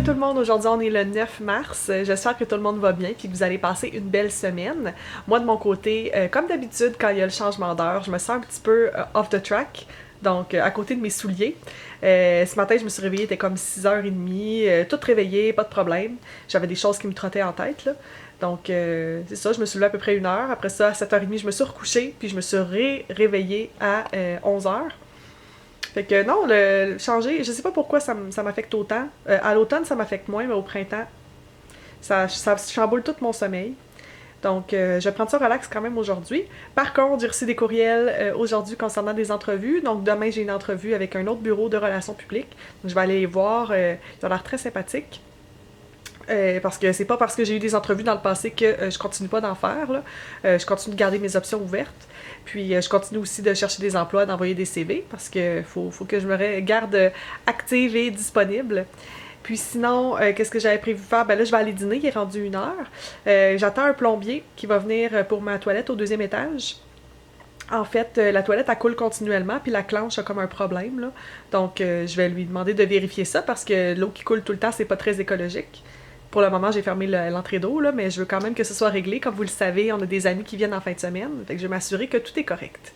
tout le monde, aujourd'hui on est le 9 mars, j'espère que tout le monde va bien et que vous allez passer une belle semaine. Moi de mon côté, comme d'habitude quand il y a le changement d'heure, je me sens un petit peu off the track, donc à côté de mes souliers. Ce matin je me suis réveillée, il était comme 6h30, toute réveillée, pas de problème. J'avais des choses qui me trottaient en tête là. Donc c'est ça, je me suis levée à peu près 1 heure, après ça à 7h30 je me suis recouchée, puis je me suis réveillée à 11h. Fait que non, le changer, je sais pas pourquoi ça m'affecte autant. À l'automne, ça m'affecte moins, mais au printemps, ça chamboule tout mon sommeil. Donc, je vais prendre ça relax quand même aujourd'hui. Par contre, j'ai reçu des courriels aujourd'hui concernant des entrevues. Donc, demain, j'ai une entrevue avec un autre bureau de relations publiques. Donc, je vais aller les voir. Ils ont l'air très sympathiques. Parce que c'est pas parce que j'ai eu des entrevues dans le passé que je continue pas d'en faire, là. Je continue de garder mes options ouvertes. Puis je continue aussi de chercher des emplois, d'envoyer des CV parce que faut que je me garde active et disponible. Puis sinon, qu'est-ce que j'avais prévu faire? Ben là, je vais aller dîner, il est rendu 1h. J'attends un plombier qui va venir pour ma toilette au 2e étage. En fait, la toilette, elle coule continuellement, puis la clenche a comme un problème, là. Donc, je vais lui demander de vérifier ça parce que l'eau qui coule tout le temps, c'est pas très écologique. Pour le moment, j'ai fermé l'entrée d'eau, là, mais je veux quand même que ce soit réglé. Comme vous le savez, on a des amis qui viennent en fin de semaine, fait que je vais m'assurer que tout est correct.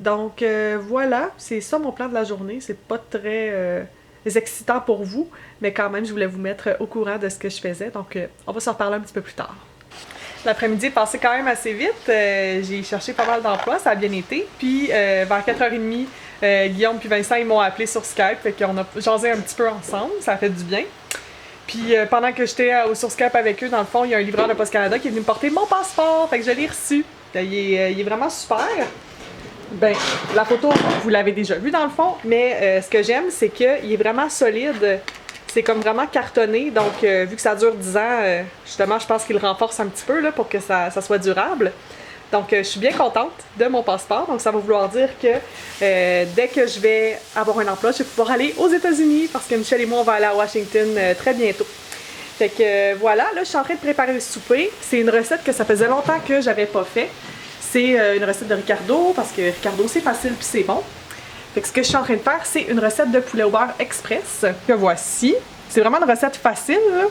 Donc voilà, c'est ça mon plan de la journée. C'est pas très excitant pour vous, mais quand même, je voulais vous mettre au courant de ce que je faisais. Donc on va s'en reparler un petit peu plus tard. L'après-midi est passé quand même assez vite. J'ai cherché pas mal d'emplois, ça a bien été. Puis vers 4h30, Guillaume puis Vincent, ils m'ont appelé sur Skype, fait qu'on a jasé un petit peu ensemble, ça a fait du bien. Puis pendant que j'étais sur Skype avec eux, dans le fond, il y a un livreur de Poste Canada qui est venu me porter mon passeport. Fait que je l'ai reçu. Il est vraiment super. Ben, la photo, vous l'avez déjà vue dans le fond, mais ce que j'aime, c'est qu'il est vraiment solide. C'est comme vraiment cartonné. Donc, vu que ça dure 10 ans, justement, je pense qu'il le renforce un petit peu là, pour que ça soit durable. Donc, je suis bien contente de mon passeport. Donc, ça va vouloir dire que dès que je vais avoir un emploi, je vais pouvoir aller aux États-Unis parce que Michel et moi, on va aller à Washington très bientôt. Fait que voilà, là, je suis en train de préparer le souper. C'est une recette que ça faisait longtemps que j'avais pas fait. C'est une recette de Ricardo parce que Ricardo, c'est facile puis c'est bon. Fait que ce que je suis en train de faire, c'est une recette de poulet au beurre express que voici. C'est vraiment une recette facile, là.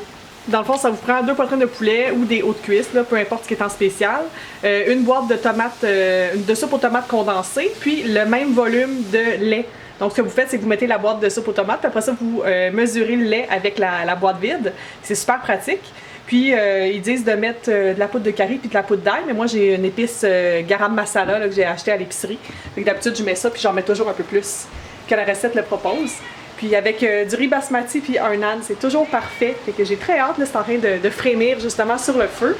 Dans le fond, ça vous prend 2 poitrines de poulet ou des hautes cuisses, là, peu importe ce qui est en spécial. Une boîte de tomates, de soupe aux tomates condensée, puis le même volume de lait. Donc, ce que vous faites, c'est que vous mettez la boîte de soupe aux tomates, puis après ça, vous mesurez le lait avec la boîte vide. C'est super pratique. Puis, ils disent de mettre de la poudre de curry puis de la poudre d'ail, mais moi, j'ai une épice garam masala là, que j'ai acheté à l'épicerie. Fait que d'habitude, je mets ça, puis j'en mets toujours un peu plus que la recette le propose. Puis avec du riz basmati puis un naan, c'est toujours parfait. Fait que j'ai très hâte, là, c'est en train de frémir justement sur le feu.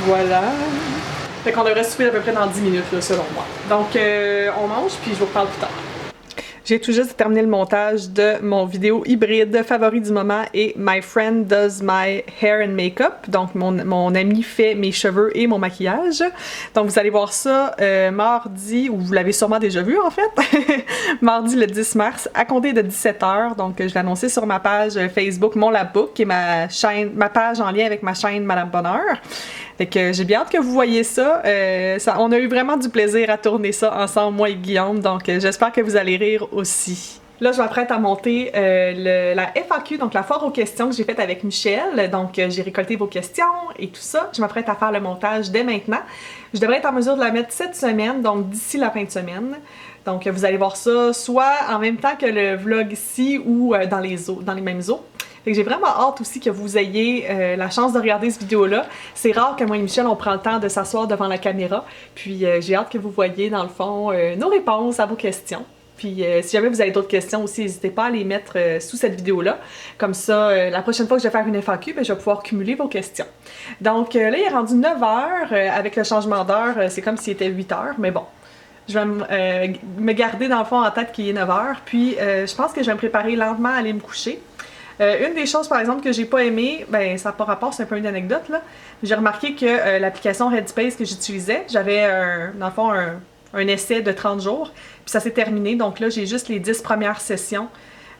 Voilà. Fait qu'on devrait souper à peu près dans 10 minutes, là, selon moi. Donc, on mange, puis je vous reparle plus tard. J'ai tout juste terminé le montage de mon vidéo hybride favori du moment et My Friend Does My Hair and Makeup. Donc, mon ami fait mes cheveux et mon maquillage. Donc, vous allez voir ça mardi, ou vous l'avez sûrement déjà vu en fait, mardi le 10 mars, à compter de 17h. Donc, je l'ai annoncé sur ma page Facebook Mon Labbook, qui est ma page en lien avec ma chaîne Madame Bonheur. Fait que j'ai bien hâte que vous voyez ça. On a eu vraiment du plaisir à tourner ça ensemble, moi et Guillaume, donc j'espère que vous allez rire aussi. Là, je m'apprête à monter la FAQ, donc la foire aux questions que j'ai faite avec Michel. Donc, j'ai récolté vos questions et tout ça. Je m'apprête à faire le montage dès maintenant. Je devrais être en mesure de la mettre cette semaine, donc d'ici la fin de semaine. Donc, vous allez voir ça soit en même temps que le vlog ici ou dans les mêmes eaux. Fait que j'ai vraiment hâte aussi que vous ayez la chance de regarder cette vidéo-là. C'est rare que moi et Michel, on prend le temps de s'asseoir devant la caméra. Puis j'ai hâte que vous voyez, dans le fond, nos réponses à vos questions. Puis si jamais vous avez d'autres questions aussi, n'hésitez pas à les mettre sous cette vidéo-là. Comme ça, la prochaine fois que je vais faire une FAQ, ben, je vais pouvoir cumuler vos questions. Donc là, il est rendu 9h. Avec le changement d'heure, c'est comme s'il était 8h, mais bon. Je vais me garder, dans le fond, en tête qu'il est 9h. Puis je pense que je vais me préparer lentement à aller me coucher. Une des choses, par exemple, que j'ai pas aimé, ben ça n'a pas rapport, c'est un peu une anecdote, là. J'ai remarqué que l'application Headspace que j'utilisais, j'avais, dans le fond, un essai de 30 jours, puis ça s'est terminé. Donc là, j'ai juste les 10 premières sessions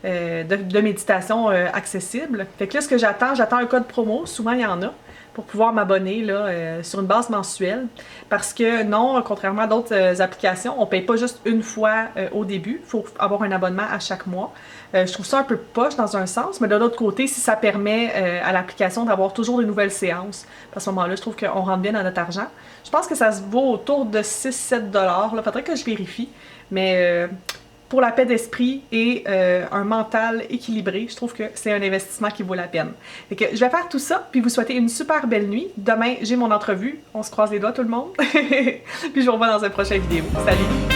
de méditation accessibles. Fait que là, ce que j'attends un code promo, souvent il y en a. pour pouvoir m'abonner là, sur une base mensuelle. Parce que non, contrairement à d'autres applications, on paye pas juste une fois au début. Il faut avoir un abonnement à chaque mois. Je trouve ça un peu poche dans un sens, mais de l'autre côté, si ça permet à l'application d'avoir toujours de nouvelles séances, à ce moment-là, je trouve qu'on rentre bien dans notre argent. Je pense que ça se vaut autour de 6-7 $. Faudrait que je vérifie. Mais pour la paix d'esprit et un mental équilibré, je trouve que c'est un investissement qui vaut la peine. Fait que je vais faire tout ça, puis vous souhaiter une super belle nuit. Demain, j'ai mon entrevue. On se croise les doigts, tout le monde. Puis je vous revois dans une prochaine vidéo. Salut!